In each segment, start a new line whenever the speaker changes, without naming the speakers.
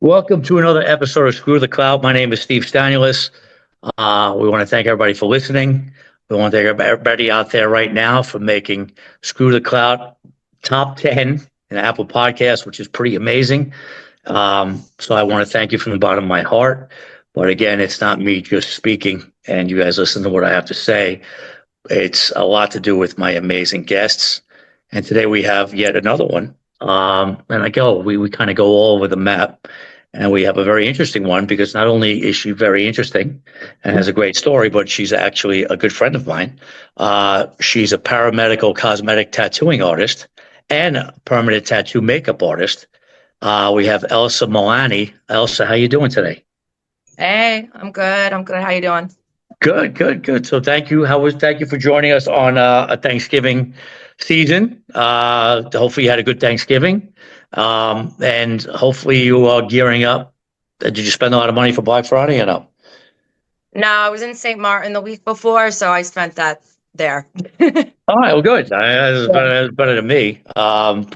Welcome to another episode of Screw the Clout. My name is Steve Stanulis. We want to thank everybody for listening. We want to thank everybody out there right now for making Screw the Clout top 10 in Apple Podcasts, which is pretty amazing. So I want to thank you from the bottom of my heart. But again, it's not me just speaking and you guys listen to what I have to say. It's a lot to do with my amazing guests. And today we have yet another one. We kind of go all over the map. And we have a very interesting one because not only is she very interesting and has a great story, but she's actually a good friend of mine. She's a paramedical cosmetic tattooing artist and a permanent tattoo makeup artist. We have Elsa Milani. Elsa, how you doing today?
Hey, I'm good. How you doing?
Good. So thank you. Thank you for joining us on a Thanksgiving season. Hopefully you had a good Thanksgiving. And hopefully you are gearing up. Did you spend a lot of money for Black Friday or no?
No, I was in St. Martin the week before, so I spent that there.
All right, well, good. That's better than me.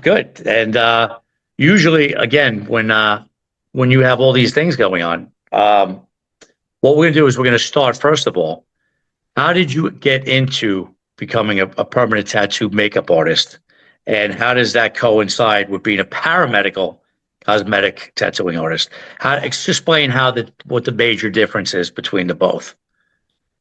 Good. And usually, again, when you have all these things going on, what we're going to do is we're going to start, first of all, how did you get into becoming a permanent tattoo makeup artist? And how does that coincide with being a paramedical cosmetic tattooing artist? Explain what the major difference is between the both.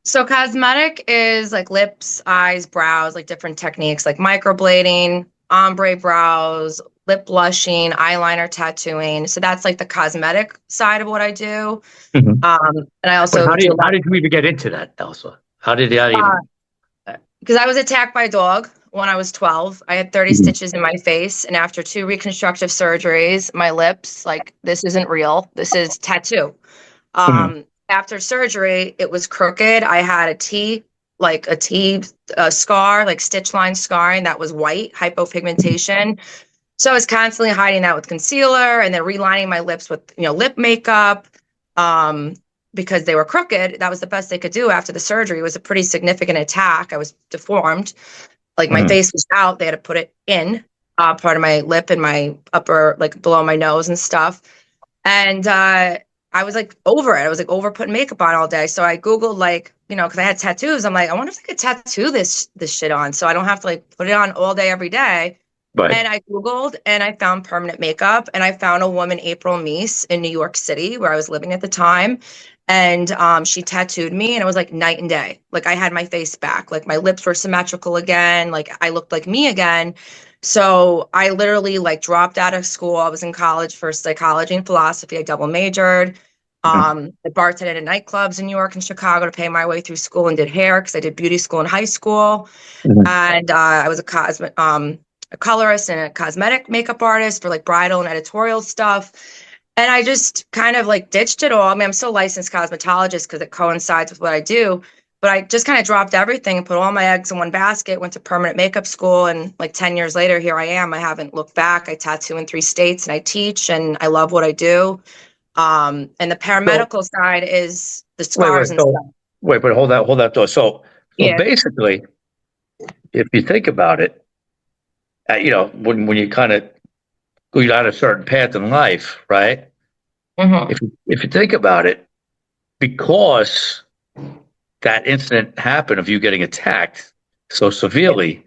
So cosmetic is like lips, eyes, brows, like different techniques like microblading, ombre brows, lip blushing, eyeliner tattooing. So that's like the cosmetic side of what I do.
Mm-hmm.
And I also
how did you even get into that, Elsa? How did that even?
Because I was attacked by a dog when I was 12. I had 30 stitches in my face. And after 2 reconstructive surgeries, my lips, like, this isn't real. This is tattoo. After surgery, it was crooked. I had a T scar, like stitch line scarring that was white, hypopigmentation. So I was constantly hiding that with concealer and then relining my lips with, lip makeup. Because they were crooked. That was the best they could do after the surgery. It was a pretty significant attack. I was deformed. Like my face was out. They had to put it in part of my lip and my upper, like below my nose and stuff. And I was like over it. I was like over putting makeup on all day. So I Googled because I had tattoos. I'm like, I wonder if I could tattoo this shit on so I don't have to like put it on all day, every day. Right. And I Googled and I found permanent makeup and I found a woman, April Meese, in New York City where I was living at the time. And she tattooed me and it was like night and day. Like I had my face back, like my lips were symmetrical again. Like I looked like me again. So I literally like dropped out of school. I was in college for psychology and philosophy. I double majored. I bartended at nightclubs in New York and Chicago to pay my way through school and did hair because I did beauty school in high school. And I was a colorist and a cosmetic makeup artist for like bridal and editorial stuff. And I just kind of like ditched it all. I mean, I'm still licensed cosmetologist because it coincides with what I do, but I just kind of dropped everything and put all my eggs in one basket, went to permanent makeup school. And like 10 years later, here I am. I haven't looked back. I tattoo in 3 states and I teach and I love what I do. And the paramedical side is the scars and stuff.
Wait, but hold that thought. So basically, if you think about it, when you kind of go down a certain path in life, right? If you think about it, because that incident happened of you getting attacked so severely,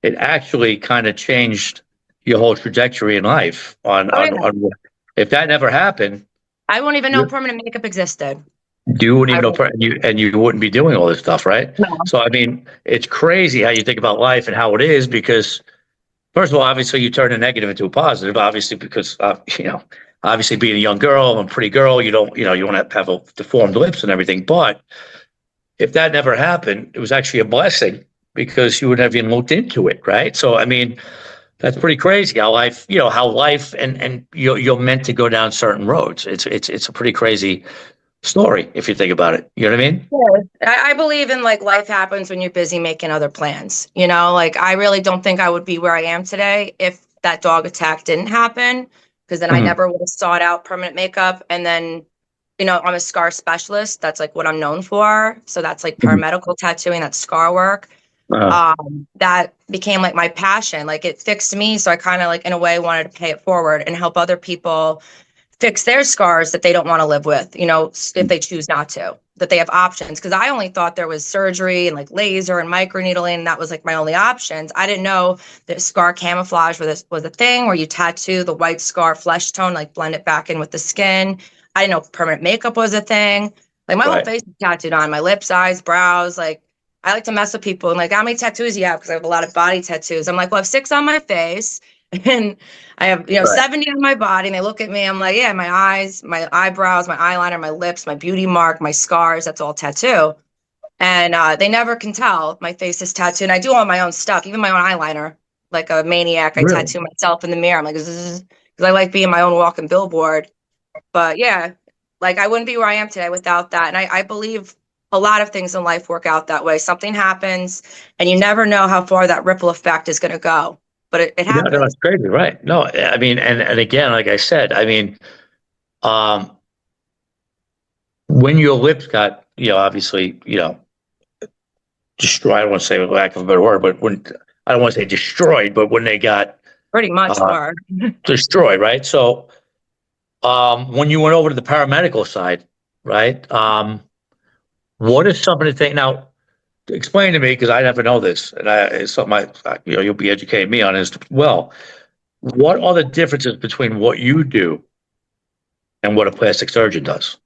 it actually kind of changed your whole trajectory in life. If that never happened,
I wouldn't even know permanent makeup existed.
You wouldn't even know, and you wouldn't be doing all this stuff, right? No. So I mean, it's crazy how you think about life and how it is because. First of all, obviously, you turn a negative into a positive. Obviously, because obviously, being a young girl and a pretty girl, you don't have a deformed lips and everything. But if that never happened, it was actually a blessing because you wouldn't have even looked into it, right? So, I mean, that's pretty crazy how life, and you're meant to go down certain roads. It's a pretty crazy story if you think about it. You know what I mean?
Yeah. I believe in like life happens when you're busy making other plans. Like I really don't think I would be where I am today if that dog attack didn't happen, because then I never would have sought out permanent makeup. And then, I'm a scar specialist. That's like what I'm known for. So that's like paramedical tattooing, that's scar work. That became like my passion. Like it fixed me. So I kind of like in a way wanted to pay it forward and help other people fix their scars that they don't want to live with, you know, if they choose not to, that they have options. Because I only thought there was surgery and like laser and microneedling, and that was like my only options. I didn't know that scar camouflage was a thing where you tattoo the white scar flesh tone, like blend it back in with the skin. I didn't know permanent makeup was a thing. Like my whole
Right.
face is tattooed on, my lips, eyes, brows. Like I like to mess with people and like, how many tattoos do you have? Because I have a lot of body tattoos. I'm like, well, I have 6 on my face. And I have, you know,
Right.
70 on my body, and they look at me. I'm like, yeah, my eyes, my eyebrows, my eyeliner, my lips, my beauty mark, my scars, that's all tattoo. And they never can tell my face is tattooed. And I do all my own stuff, even my own eyeliner. Like a maniac, I
Really?
tattoo myself in the mirror. I'm like, because I like being my own walking billboard. But yeah, like I wouldn't be where I am today without that. And I believe a lot of things in life work out that way. Something happens, and you never know how far that ripple effect is going to go. But it
Yeah, no,
happens.
it's crazy, right? No, I mean, and again, like I said, I mean, um, when your lips got, obviously, destroyed. I don't want to say, for lack of a better word, but when I don't want to say destroyed, but when they got
Pretty much
uh,
were.
destroyed, right? So, when you went over to the paramedical side, right? What is some of the things now? Explain to me because I never know this, and it's something you'll be educating me on as well. What are the differences between what you do and what a plastic surgeon does?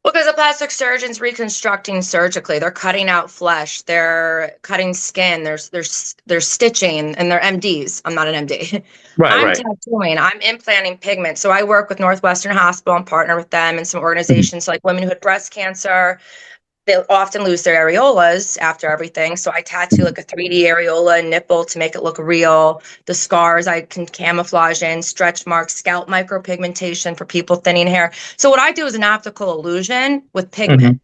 Because the plastic surgeon's reconstructing surgically. They're cutting out flesh. They're cutting skin. They're stitching, and they're MDs. I'm not an MD.
Right,
I'm
right.
tattooing. I'm implanting pigment. So I work with Northwestern Hospital and partner with them and some
Mhm.
organizations like Women Who Had Breast Cancer. They often lose their areolas after everything. So I tattoo like a 3D areola and nipple to make it look real. The scars I can camouflage in, stretch marks, scalp micropigmentation for people thinning hair. So what I do is an optical illusion with pigment.
Mhm.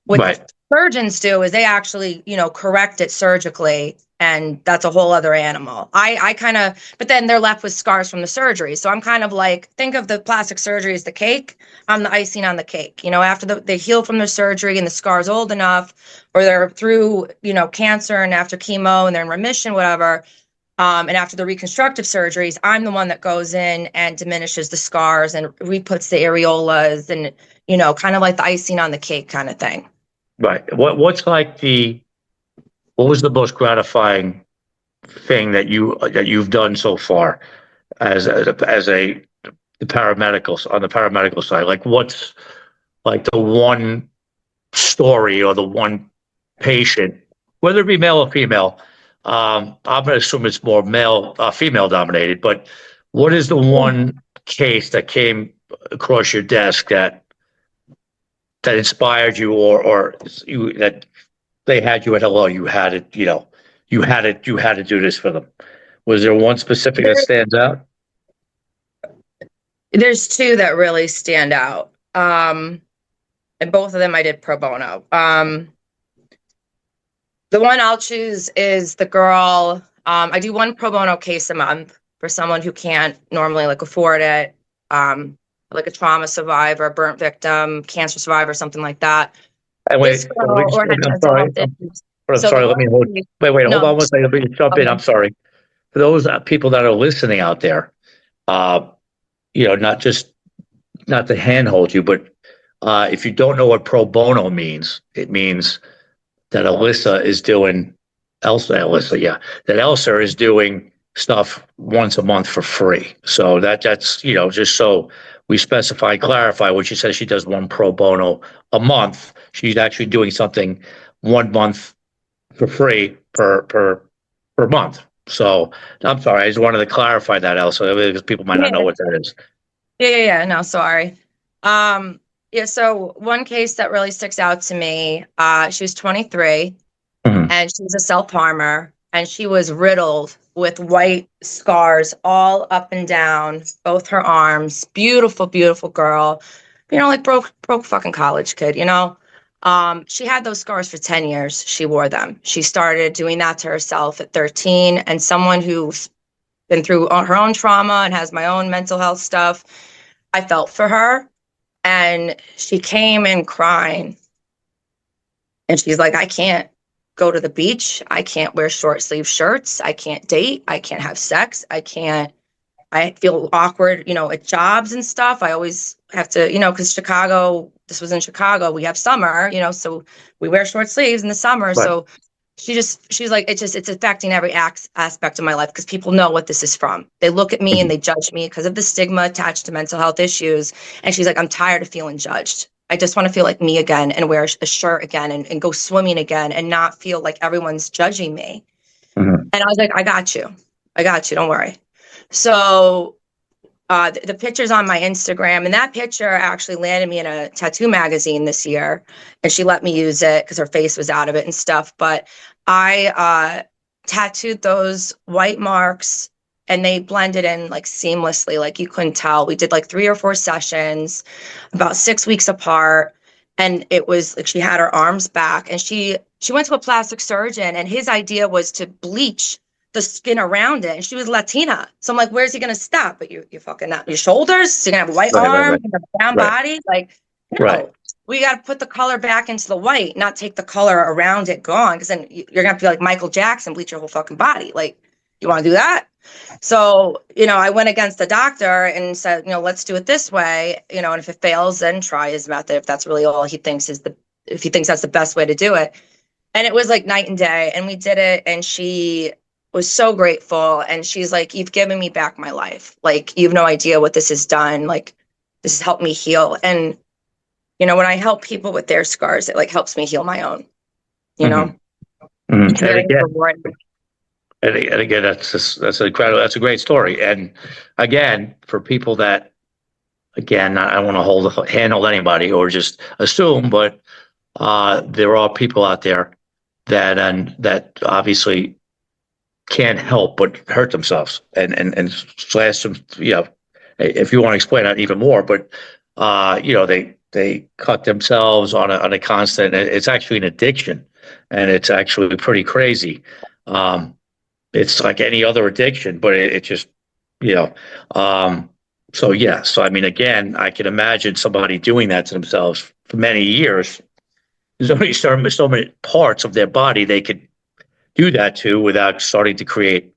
What
Right,
surgeons do is they actually, you know, correct it surgically, and that's a whole other animal. I kind of, but then they're left with scars from the surgery. So I'm kind of like, think of the plastic surgery as the cake. I'm the icing on the cake. You know, after they heal from their surgery and the scar's old enough, or they're through, you know, cancer and after chemo and they're in remission, whatever. And after the reconstructive surgeries, I'm the one that goes in and diminishes the scars and re-puts the areolas and, you know, kind of like the icing on the cake kind of thing.
right. What's like what was the most gratifying thing that you've done so far as the paramedicals on the paramedical side? Like what's like the one story or the one patient, whether it be male or female? I'm gonna assume it's more female dominated, but what is the one case that came across your desk that inspired you or that they had you at hello, you had it, you had to do this for them? Was there one specific that stands out?
There's two that really stand out. And both of them I did pro bono. The one I'll choose is the girl. I do one pro bono case a month for someone who can't normally like afford it. Like a trauma survivor, burnt victim, cancer survivor, something like that.
And
This
wait,
girl or had
I'm
mental
sorry.
health issues.
I'm
So the
sorry. Let me hold.
first,
Wait. Hold
no,
on one second. Let me jump in.
okay.
I'm sorry. For those people that are listening out there, uh, not to handhold you, but if you don't know what pro bono means, it means that Elsa is doing stuff once a month for free. So that's just so we specify, clarify what she says. She does one pro bono a month. She's actually doing something 1 month for free per month. So I'm sorry, I just wanted to clarify that, Elsa, because people might not know
Yeah,
what that is.
yeah. No, sorry. Yeah, so one case that really sticks out to me, she was 23
Mhm.
and she was a self-harmer and she was riddled with white scars all up and down both her arms. Beautiful, beautiful girl. You know, like broke fucking college kid, you know. She had those scars for 10 years. She wore them. She started doing that to herself at 13, and someone who's been through her own trauma and has my own mental health stuff, I felt for her. And she came in crying. And she's like, I can't go to the beach. I can't wear short sleeve shirts. I can't date. I can't have sex. I feel awkward, at jobs and stuff. I always have to, because this was in Chicago, we have summer, so we wear short sleeves in the summer.
Right.
So she's like, it's affecting every aspect of my life because people know what this is from. They look at me and they judge me because of the stigma attached to mental health issues. And she's like, I'm tired of feeling judged. I just want to feel like me again and wear a shirt again and go swimming again and not feel like everyone's judging me. And I was like, I got you. Don't worry. So the picture's on my Instagram, and that picture actually landed me in a tattoo magazine this year, and she let me use it because her face was out of it and stuff. But I tattooed those white marks, and they blended in like seamlessly, like you couldn't tell. We did like 3 or 4 sessions, about 6 weeks apart, and it was like she had her arms back, and she went to a plastic surgeon, and his idea was to bleach the skin around it, and she was Latina. So I'm like, where's he gonna stop? But you fucking not your shoulders. So you're gonna have a white arm,
Right.
and a brown body. Like, no, we got to put the color back into the white, not take the color around it gone. Because then you're gonna have to be like Michael Jackson, bleach your whole fucking body. Like, you want to do that? So I went against the doctor and said, let's do it this way. And if it fails, then try his method. If that's really all he thinks if he thinks that's the best way to do it. And it was like night and day. And we did it, and she was so grateful, and she's like, you've given me back my life. Like, you have no idea what this has done. Like, this has helped me heal. And when I help people with their scars, it like helps me heal my own. It's very rewarding.
And again, that's incredible. That's a great story. And again, for people that, again, I don't want to handle anybody or just assume, but there are people out there that obviously can't help but hurt themselves and slash them. If you want to explain that even more, but they cut themselves on a constant. It's actually an addiction, and it's actually pretty crazy. It's like any other addiction, but it just so yeah. So I mean, again, I can imagine somebody doing that to themselves for many years. There's only so many parts of their body they could do that to without starting to create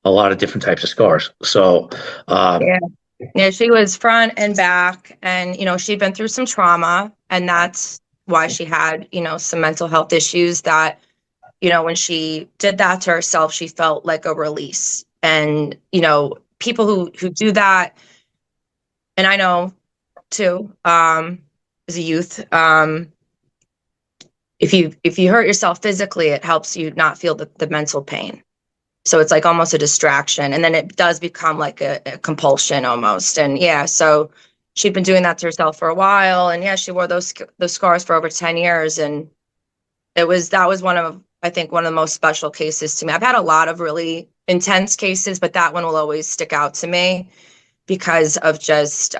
a lot of different types of scars. So,
yeah, she was front and back, and she'd been through some trauma, and that's why she had some mental health issues that when she did that to herself, she felt like a release. And people who do that, and I know too, as a youth, if you hurt yourself physically, it helps you not feel the mental pain. So it's like almost a distraction. And then it does become like a compulsion almost. And yeah, so she'd been doing that to herself for a while. And yeah, she wore those scars for over 10 years. And that was I think one of the most special cases to me. I've had a lot of really intense cases, but that one will always stick out to me because of just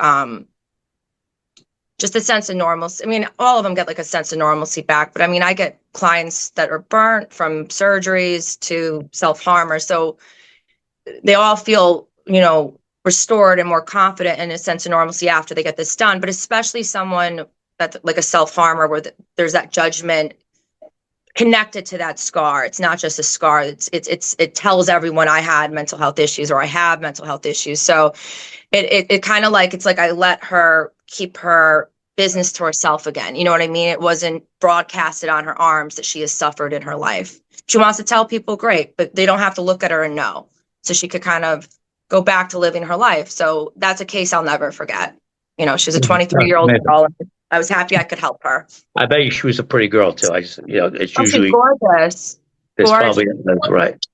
the sense of normalcy. I mean, all of them get like a sense of normalcy back, but I mean, I get clients that are burnt from surgeries to self-harmers. So they all feel, restored and more confident in a sense of normalcy after they get this done. But especially someone that's like a self-harmer where there's that judgment connected to that scar. It's not just a scar. It tells everyone I had mental health issues or I have mental health issues. So it kind of like, it's like I let her keep her business to herself again. You know what I mean? It wasn't broadcasted on her arms that she has suffered in her life. She wants to tell people, great, but they don't have to look at her and know. So she could kind of go back to living her life. So that's a case I'll never forget. She's a 23-year-old girl. I was happy I could help her.
I bet you she was a pretty girl too. It's usually
she's gorgeous.
Probably that's right.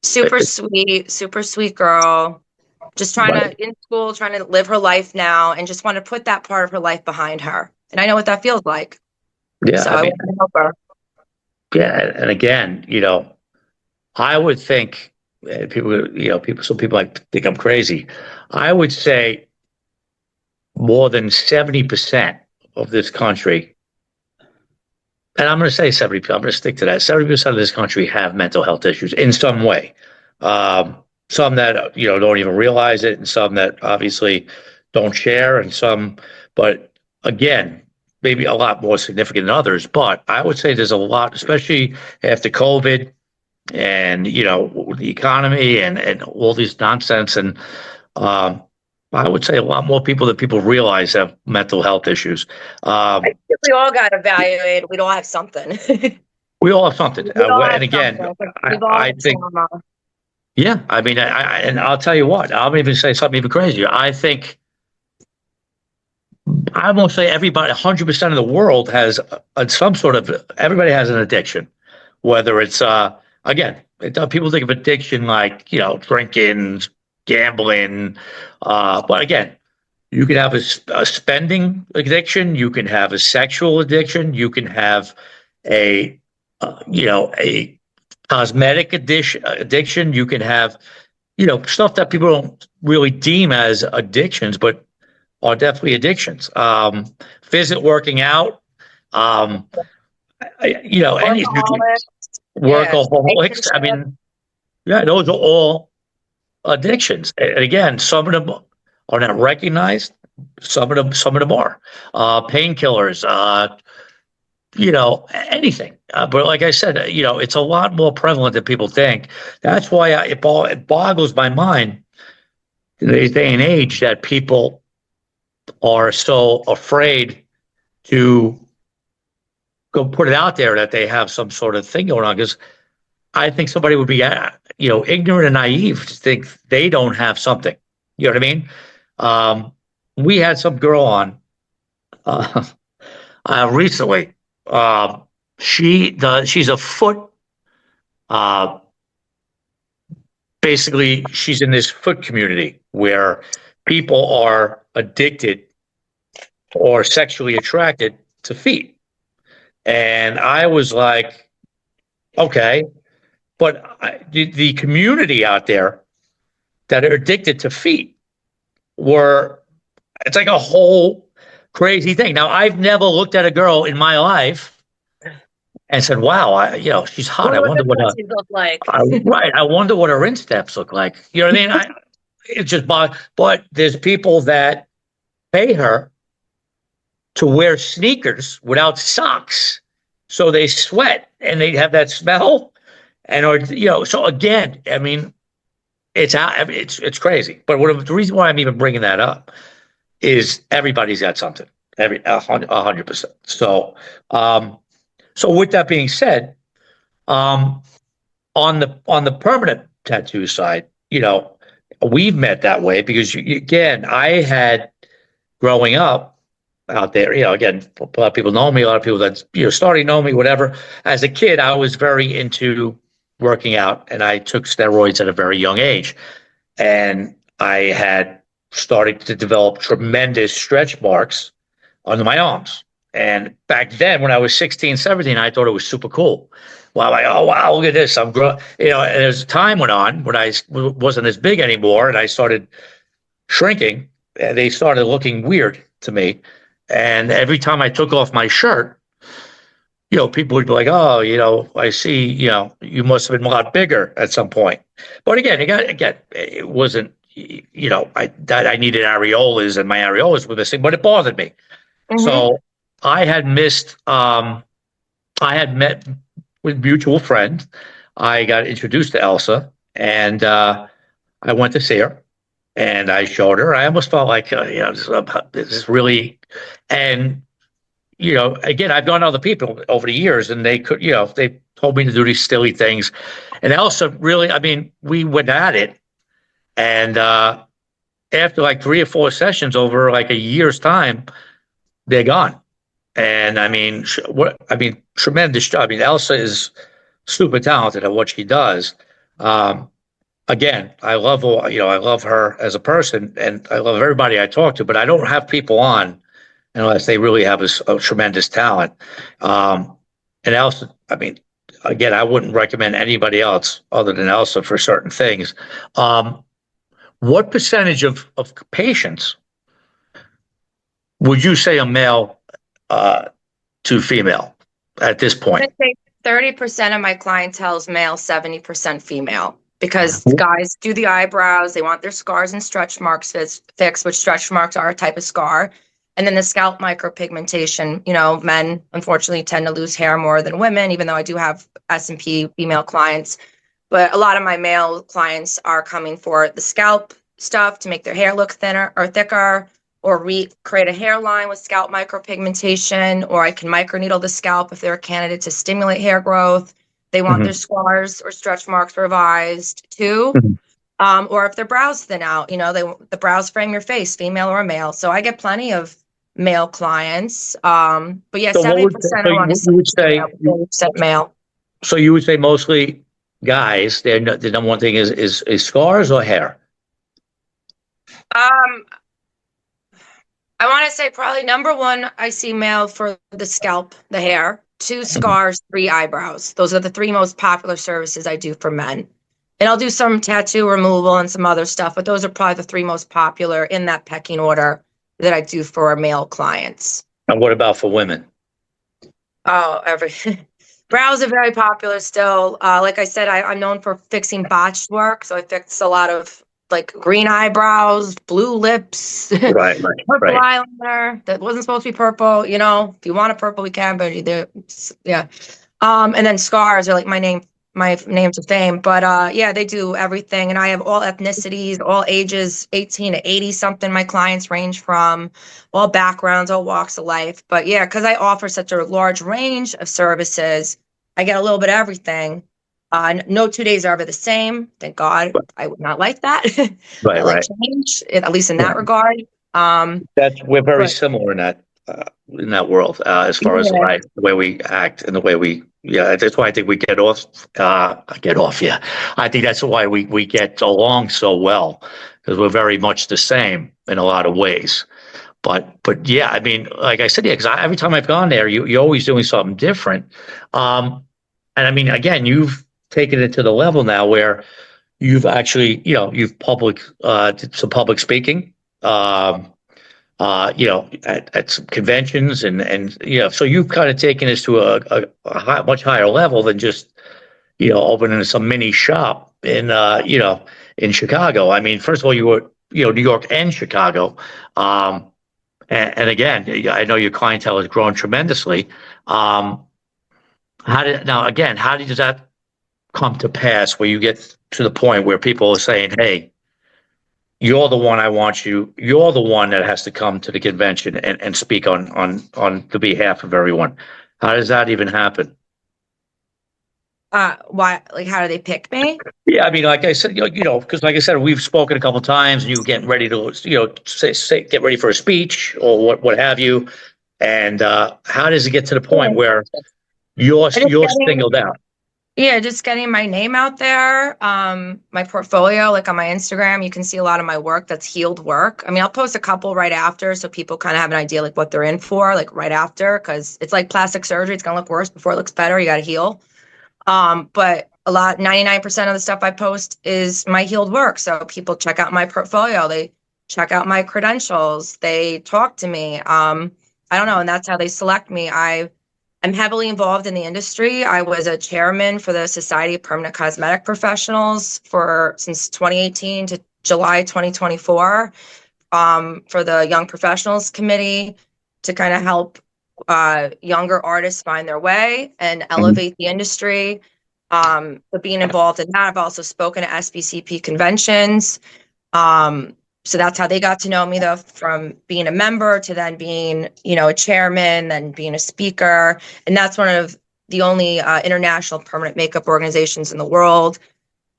Super sweet girl. Just in school, trying to live her life now, and just want to put that part of her life behind her. And I know what that feels like.
Yeah,
so I want to help her.
Yeah, and again, I would think some people like think I'm crazy. I would say more than 70% of this country, and I'm going to say 70%. I'm going to stick to that. 70% of this country have mental health issues in some way. Some that don't even realize it, and some that obviously don't share, and some, but again, maybe a lot more significant than others. But I would say there's a lot, especially after COVID and the economy and all this nonsense. And I would say a lot more people than people realize have mental health issues.
I think we all got evaluated. We'd all have something.
We all have something.
We all have
And again,
something. We've all
I
had
think,
trauma.
yeah, I mean, and I'll tell you what, I'll even say something even crazier. I think I won't say everybody, 100% of the world has some sort of, everybody has an addiction, whether it's, again, people think of addiction like, drinking, gambling. But again, you can have a spending addiction. You can have a sexual addiction. You can have a, a cosmetic addiction. You can have, stuff that people don't really deem as addictions, but are definitely addictions. Working out, any
Workaholics.
workaholics. I mean, yeah, those are all addictions. And again, some of them are not recognized. Some of them are painkillers. Anything. But like I said, it's a lot more prevalent than people think. That's why it boggles my mind in today's day and age that people are so afraid to go put it out there that they have some sort of thing going on. Because I think somebody would be, ignorant and naive to think they don't have something. You know what I mean? We had some girl on recently. She's a foot. Basically, she's in this foot community where people are addicted or sexually attracted to feet. And I was like, okay, but the community out there that are addicted to feet it's like a whole crazy thing. Now, I've never looked at a girl in my life and said, wow, she's hot. I wonder what
she look like.
right. I wonder what her insteps look like. You know what I mean? It's just, but there's people that pay her to wear sneakers without socks. So they sweat and they have that smell. So again, I mean, it's crazy. But the reason why I'm even bringing that up is everybody's got something, 100%. So with that being said, on the permanent tattoo side, we've met that way because again, I had growing up out there, again, a lot of people know me, a lot of people that, starting to know me, whatever. As a kid, I was very into working out and I took steroids at a very young age. And I had started to develop tremendous stretch marks under my arms. And back then, when I was 16, 17, I thought it was super cool. Well, I'm like, oh, wow, look at this. I'm growing, and as time went on, when I wasn't as big anymore and I started shrinking, they started looking weird to me. And every time I took off my shirt, people would be like, oh, I see, you must have been a lot bigger at some point. But again, it wasn't, I needed areolas and my areolas were missing, but it bothered me. Mm-hmm. So I had met with mutual friend. I got introduced to Elsa and I went to see her and I showed her. I almost felt like, this is really, and again, I've gone to other people over the years and they could, they told me to do these silly things. And Elsa really, I mean, we went at it. And after like 3 or 4 sessions over like a year's time, they're gone. And I mean, tremendous job. I mean, Elsa is super talented at what she does. Again, I love her as a person and I love everybody I talk to, but I don't have people on unless they really have a tremendous talent. And Elsa, I mean, again, I wouldn't recommend anybody else other than Elsa for certain things. What percentage of patients would you say a male to female at this point?
I think 30% of my clientele is male, 70% female. Because guys do the eyebrows, they want their scars and stretch marks fixed, which stretch marks are a type of scar. And then the scalp micropigmentation, men unfortunately tend to lose hair more than women, even though I do have S&P female clients. But a lot of my male clients are coming for the scalp stuff to make their hair look thinner or thicker, or create a hairline with scalp micropigmentation, or I can microneedle the scalp if they're a candidate to stimulate hair growth. They want their scars or stretch marks revised too. Or if their brows thin out, the brows frame your face, female or male. So I get plenty of male clients. But yeah,
So what
70% I want to
you would say,
30% male.
so you would say mostly guys, the number one thing is scars or hair?
Um, I want to say probably number one, I see male for the scalp, the hair, two scars, three eyebrows. Those are the three most popular services I do for men. And I'll do some tattoo removal and some other stuff, but those are probably the three most popular in that pecking order that I do for male clients.
And what about for women?
Oh, brows are very popular still. Like I said, I'm known for fixing botched work. So I fix a lot of like green eyebrows, blue lips,
Right,
purple eyeliner that wasn't supposed to be purple. If you want a purple, we can, but yeah. And then scars are like my name's of fame. But yeah, they do everything. And I have all ethnicities, all ages, 18 to 80 something. My clients range from all backgrounds, all walks of life. But yeah, because I offer such a large range of services, I get a little bit of everything. No 2 days are ever the same. Thank God. I would not like that. I like change, at least in that regard.
We're very similar in that world, as far as life, the way we act and the way we, that's why I think we get off. Yeah. I think that's why we get along so well, because we're very much the same in a lot of ways. But yeah, I mean, like I said, yeah, because every time I've gone there, you're always doing something different. And I mean, again, you've taken it to the level now where you've actually, you've did some public speaking, at some conventions and so you've kind of taken this to a much higher level than just, opening some mini shop in Chicago. I mean, first of all, you were, New York and Chicago. And again, I know your clientele has grown tremendously. How does that come to pass where you get to the point where people are saying, hey, you're the one I want you're the one that has to come to the convention and speak on the behalf of everyone? How does that even happen?
Why, like, how do they pick me?
Yeah, I mean, like I said, because like I said, we've spoken a couple of times and you getting ready to, get ready for a speech or what have you. And how does it get to the point where you're singled out?
Yeah, just getting my name out there. My portfolio, like on my Instagram, you can see a lot of my work that's healed work. I mean, I'll post a couple right after so people kind of have an idea like what they're in for, like right after, because it's like plastic surgery. It's gonna look worse before it looks better. You got to heal. But 99% of the stuff I post is my healed work. So people check out my portfolio. They check out my credentials. They talk to me. I don't know. And that's how they select me. I'm heavily involved in the industry. I was a chairman for the Society of Permanent Cosmetic Professionals since 2018 to July 2024, for the Young Professionals Committee to kind of help younger artists find their way and elevate the industry. But being involved in that, I've also spoken at SPCP conventions. So that's how they got to know me, though, from being a member to then being, a chairman, then being a speaker. And that's one of the only international permanent makeup organizations in the world.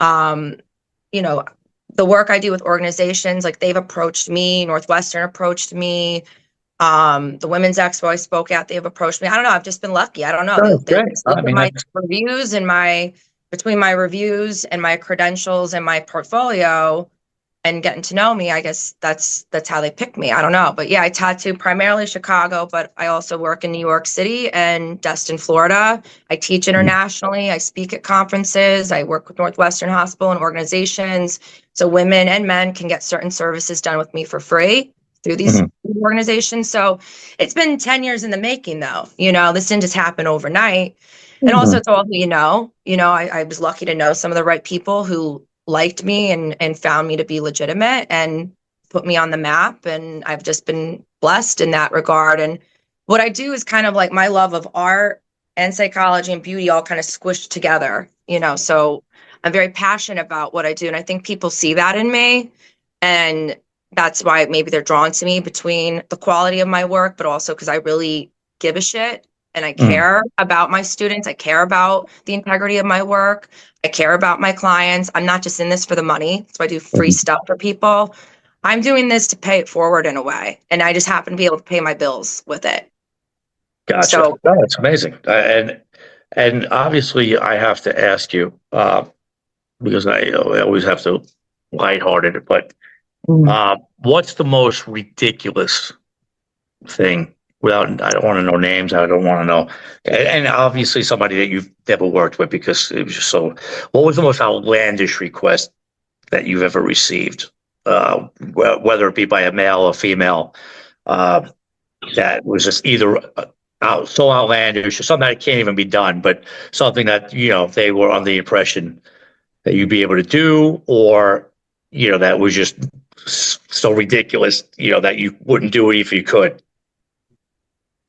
The work I do with organizations, like they've approached me, Northwestern approached me, the Women's Expo I spoke at, they've approached me. I don't know. I've just been lucky. I don't know. They look at my reviews and between my reviews and my credentials and my portfolio and getting to know me, I guess that's how they pick me. I don't know. But yeah, I tattoo primarily Chicago, but I also work in New York City and Destin, Florida. I teach internationally. I speak at conferences. I work with Northwestern Hospital and organizations. So women and men can get certain services done with me for free through these organizations. So it's been 10 years in the making, though. This didn't just happen overnight. And also it's all who I was lucky to know some of the right people who liked me and found me to be legitimate and put me on the map. And I've just been blessed in that regard. And what I do is kind of like my love of art and psychology and beauty all kind of squished together, so I'm very passionate about what I do. And I think people see that in me. And that's why maybe they're drawn to me, between the quality of my work, but also because I really give a shit and I care about my students. I care about the integrity of my work. I care about my clients. I'm not just in this for the money. So I do free stuff for people. I'm doing this to pay it forward in a way. And I just happen to be able to pay my bills with it.
Gotcha.
So
No, that's amazing. And obviously I have to ask you, because I always have to lighthearted it, but what's the most ridiculous thing? Without, I don't want to know names. I don't want to know, and obviously somebody that you've never worked with, because it was just so. What was the most outlandish request that you've ever received, whether it be by a male or female, that was just either so outlandish or something that can't even be done, but something that, they were under the impression that you'd be able to do, or, that was just so ridiculous, that you wouldn't do it if you could?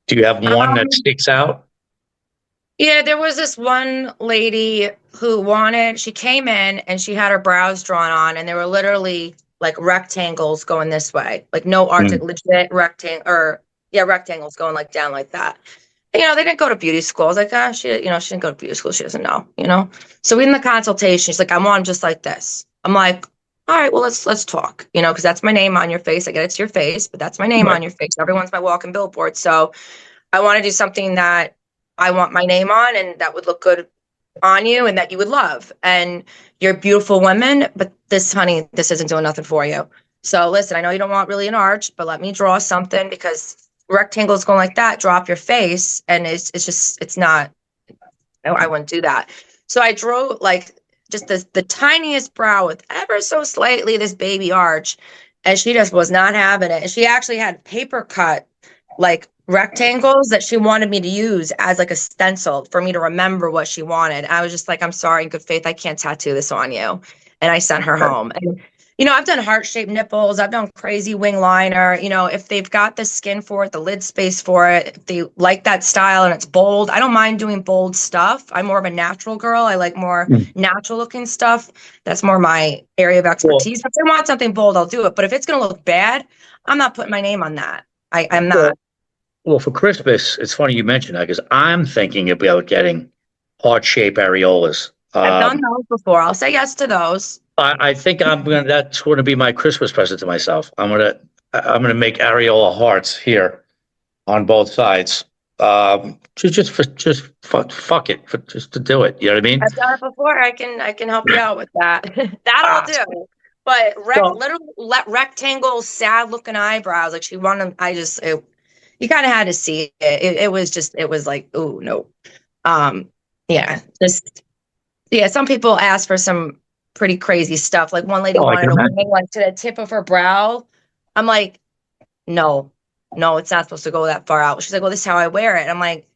Do you have one that sticks out?
Yeah, there was this one lady who she came in and she had her brows drawn on, and they were literally like rectangles going this way, like no arch, legit rectangles going like down like that. And, they didn't go to beauty school. I was like, she didn't go to beauty school. She doesn't know. So in the consultation, she's like, I want them just like this. I'm like, all right, well, let's talk, because that's my name on your face. I get it's your face, but that's my name on your face. Everyone's my walking billboard. So I want to do something that I want my name on and that would look good on you and that you would love. And you're beautiful women, but this isn't doing nothing for you. So listen, I know you don't want really an arch, but let me draw something, because rectangles going like that drop your face, and it's not, I wouldn't do that. So I drew like just the tiniest brow with ever so slightly this baby arch, and she just was not having it. And she actually had paper cut like rectangles that she wanted me to use as like a stencil for me to remember what she wanted. I was just like, I'm sorry, in good faith, I can't tattoo this on you. And I sent her home. And, I've done heart-shaped nipples. I've done crazy wing liner. If they've got the skin for it, the lid space for it, if they like that style and it's bold, I don't mind doing bold stuff. I'm more of a natural girl. I like more natural looking stuff. That's more my area of expertise. If they want something bold, I'll do it. But if it's going to look bad, I'm not putting my name on that. I'm not.
Well, for Christmas, it's funny you mentioned that, because I'm thinking about getting heart-shaped areolas.
I've done those before. I'll say yes to those.
I think that's going to be my Christmas present to myself. I'm gonna make areola hearts here on both sides. Just to do it. You know what I mean?
I've done it before. I can help you out with that. That I'll do. But literal rectangle, sad looking eyebrows. Like she wanted. You kind of had to see it. It was like, oh no. Some people ask for some pretty crazy stuff. Like one lady wanted a wing like to the tip of her brow. I'm like, no, it's not supposed to go that far out. She's like, well, this is how I wear it. I'm like,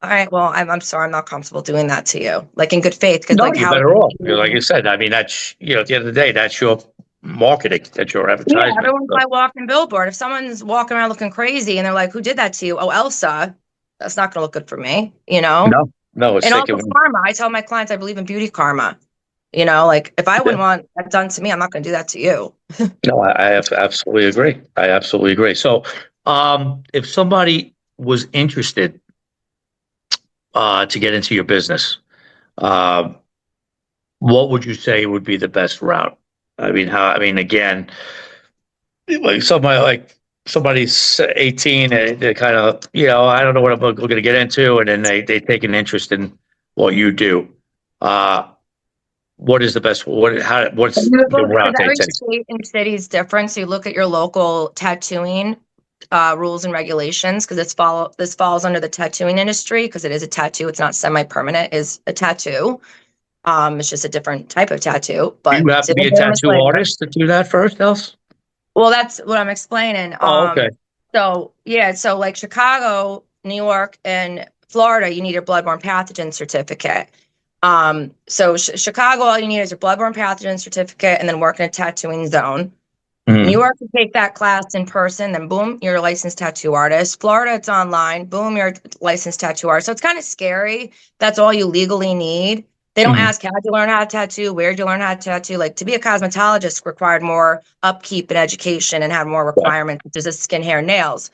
all right, well, I'm sorry, I'm not comfortable doing that to you. Like in good faith, because
you're better off. Like you said, I mean, that's at the end of the day, that's your marketing, that's your advertisement.
Yeah, everyone's my walking billboard. If someone's walking around looking crazy and they're like, who did that to you? Oh, Elsa. That's not going to look good for me, No,
it's
and also karma. I tell my clients I believe in beauty karma. Like if I wouldn't want that done to me, I'm not going to do that to you.
No, I absolutely agree. I absolutely agree. So, if somebody was interested to get into your business, what would you say would be the best route? I mean, again, like somebody's 18 and they kind of, I don't know what I'm going to get into, and then they take an interest in what you do. What is the best? What's the route they take? Every
state and city is different. So you look at your local tattooing rules and regulations, because this falls under the tattooing industry, because it is a tattoo. It's not semi-permanent. Is a tattoo. It's just a different type of tattoo. But
you have to be a tattoo artist to do that first, else?
Well, that's what I'm explaining.
Okay.
So like Chicago, New York, and Florida, you need a bloodborne pathogen certificate. So Chicago, all you need is your bloodborne pathogen certificate, and then work in a tattooing zone. New York, you take that class in person, then boom, you're a licensed tattoo artist. Florida, it's online. Boom, you're a licensed tattoo artist. So it's kind of scary. That's all you legally need. They don't
Mhm.
ask, how did you learn how to tattoo? Where did you learn how to tattoo? Like, to be a cosmetologist required more upkeep and education and had more
Yeah.
requirements, which is a skin, hair, nails.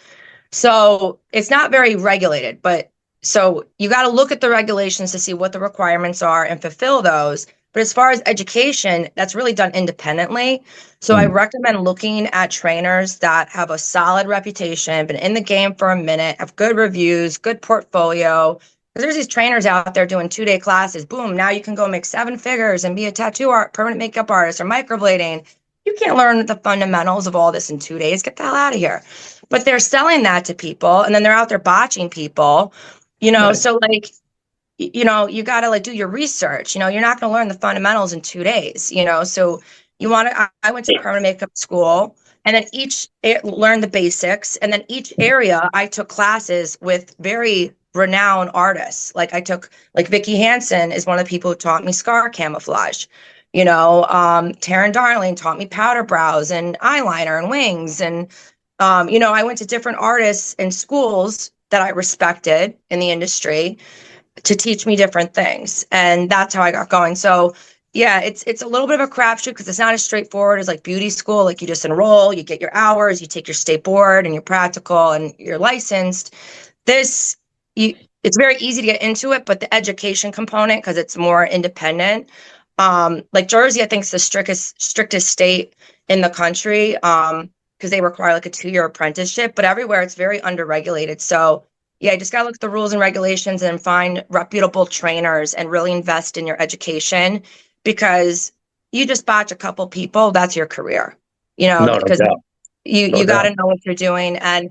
So it's not very regulated, but so you got to look at the regulations to see what the requirements are and fulfill those. But as far as education, that's really done independently. So I
Mhm.
recommend looking at trainers that have a solid reputation, been in the game for a minute, have good reviews, good portfolio. Because there's these trainers out there doing 2-day classes. Boom, now you can go make 7 figures and be a tattoo art, permanent makeup artist, or microblading. You can't learn the fundamentals of all this in 2 days. Get the hell out of here. But they're selling that to people, and then they're out there botching people,
Right.
so like, you got to like do your research. You're not going to learn the fundamentals in 2 days. So you want to, I went to permanent makeup school, and then learned the basics, and then each area I took classes with very renowned artists. Like I took, like, Vicky Hansen is one of the people who taught me scar camouflage. Taryn Darling taught me powder brows and eyeliner and wings. And I went to different artists and schools that I respected in the industry to teach me different things. And that's how I got going. So yeah, it's a little bit of a crapshoot because it's not as straightforward as like beauty school. Like, you just enroll, you get your hours, you take your state board and your practical and you're licensed. This you It's very easy to get into it, but the education component, because it's more independent. Like Jersey, I think is the strictest state in the country. Because they require like a 2-year apprenticeship, but everywhere it's very underregulated. So yeah, you just gotta look at the rules and regulations and find reputable trainers and really invest in your education, because you just botch a couple people, that's your career.
No, no
Because
doubt. No
you got
doubt.
to know what you're doing, and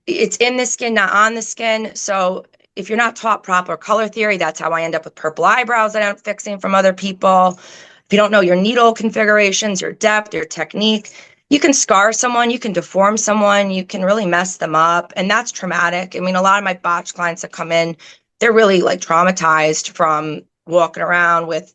it's in the skin, not on the skin. So if you're not taught proper color theory, that's how I end up with purple eyebrows that I'm fixing from other people. If you don't know your needle configurations, your depth, your technique, you can scar someone, you can deform someone, you can really mess them up. And that's traumatic. I mean, a lot of my botch clients that come in, they're really like traumatized from walking around with,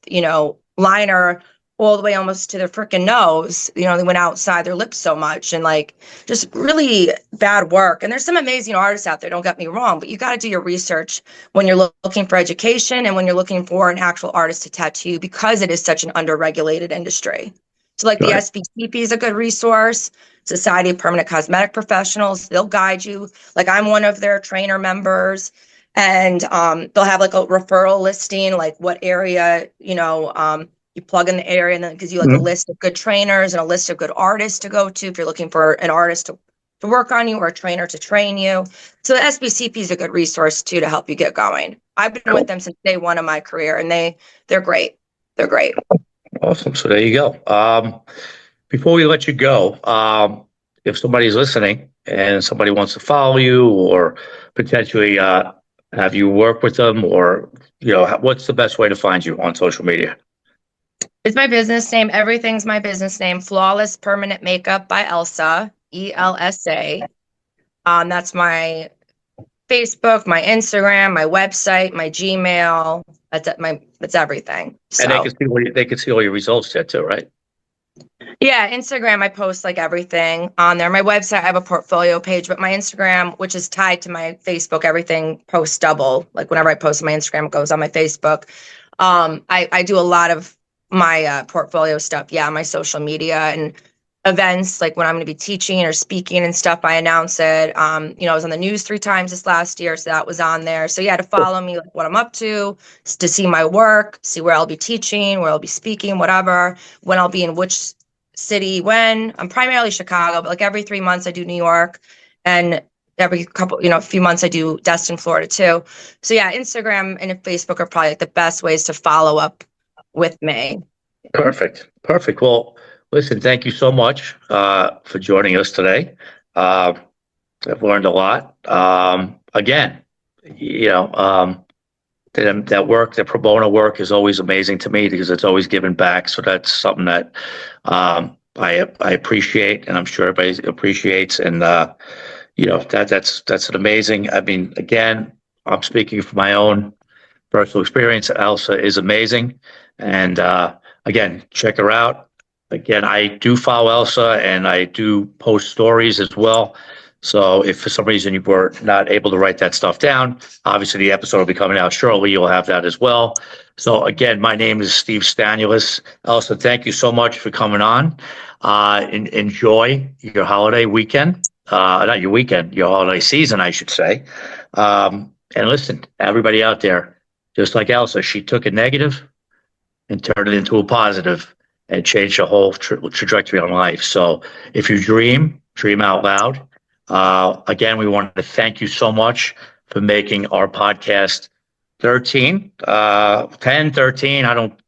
liner all the way almost to their freaking nose. They went outside their lips so much, and like, just really bad work. And there's some amazing artists out there, don't get me wrong, but you got to do your research when you're looking for education and when you're looking for an actual artist to tattoo, because it is such an underregulated industry. So like the
Right.
SPCP is a good resource. Society of Permanent Cosmetic Professionals, they'll guide you. Like, I'm one of their trainer members, and they'll have like a referral listing, like what area, you plug in the area, and then it gives you like a
Mhm.
list of good trainers and a list of good artists to go to if you're looking for an artist to work on you or a trainer to train you. So the SBCP is a good resource too to help you get going. I've been with
Cool.
them since day one of my career, and they're great. They're great.
Awesome. So there you go. Before we let you go, if somebody's listening and somebody wants to follow you or potentially have you work with them, or what's the best way to find you on social media?
It's my business name. Everything's my business name. Flawless Permanent Makeup by Elsa, ELSA. That's my Facebook, my Instagram, my website, my Gmail. That's everything.
And they
So
can see they can see all your results there too, right?
yeah, Instagram, I post like everything on there. My website, I have a portfolio page, but my Instagram, which is tied to my Facebook, everything posts double. Like, whenever I post on my Instagram, it goes on my Facebook. I do a lot of my portfolio stuff. Yeah, my social media and events, like when I'm going to be teaching or speaking and stuff, I announce it. I was on the news 3 times this last year, so that was on there. So yeah, to follow me, like what I'm up to see my work, see where I'll be teaching, where I'll be speaking, whatever, when I'll be in which city when. I'm primarily Chicago, but like every 3 months I do New York, and every couple, a few months I do Destin, Florida too. So yeah, Instagram and Facebook are probably like the best ways to follow up with me.
Perfect. Perfect. Well, listen, thank you so much for joining us today. Uh, I've learned a lot. Again, that work, that pro bono work is always amazing to me because it's always giving back. So that's something that I appreciate, and I'm sure everybody appreciates. And that's an amazing. I mean, again, I'm speaking from my own personal experience. Elsa is amazing, and again, check her out. Again, I do follow Elsa, and I do post stories as well. So if for some reason you were not able to write that stuff down, obviously the episode will be coming out shortly. You'll have that as well. So again, my name is Steve Stanulis. Elsa, thank you so much for coming on. Enjoy your holiday weekend. Not your weekend, your holiday season, I should say. And listen, everybody out there, just like Elsa, she took a negative and turned it into a positive and changed the whole trajectory on life. So if you dream out loud. Again, we wanted to thank you so much for making our podcast 13, 10, 13. I don't,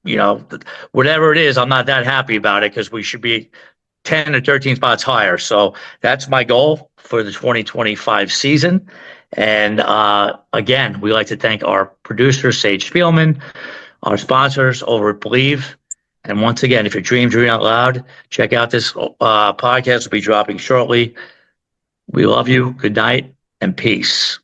whatever it is, I'm not that happy about it because we should be 10 or 13 spots higher. So that's my goal for the 2025 season. And again, we like to thank our producer, Sage Spielman, our sponsors over at Believe. And once again, if you dream out loud, check out this podcast. Will be dropping shortly. We love you. Good night and peace.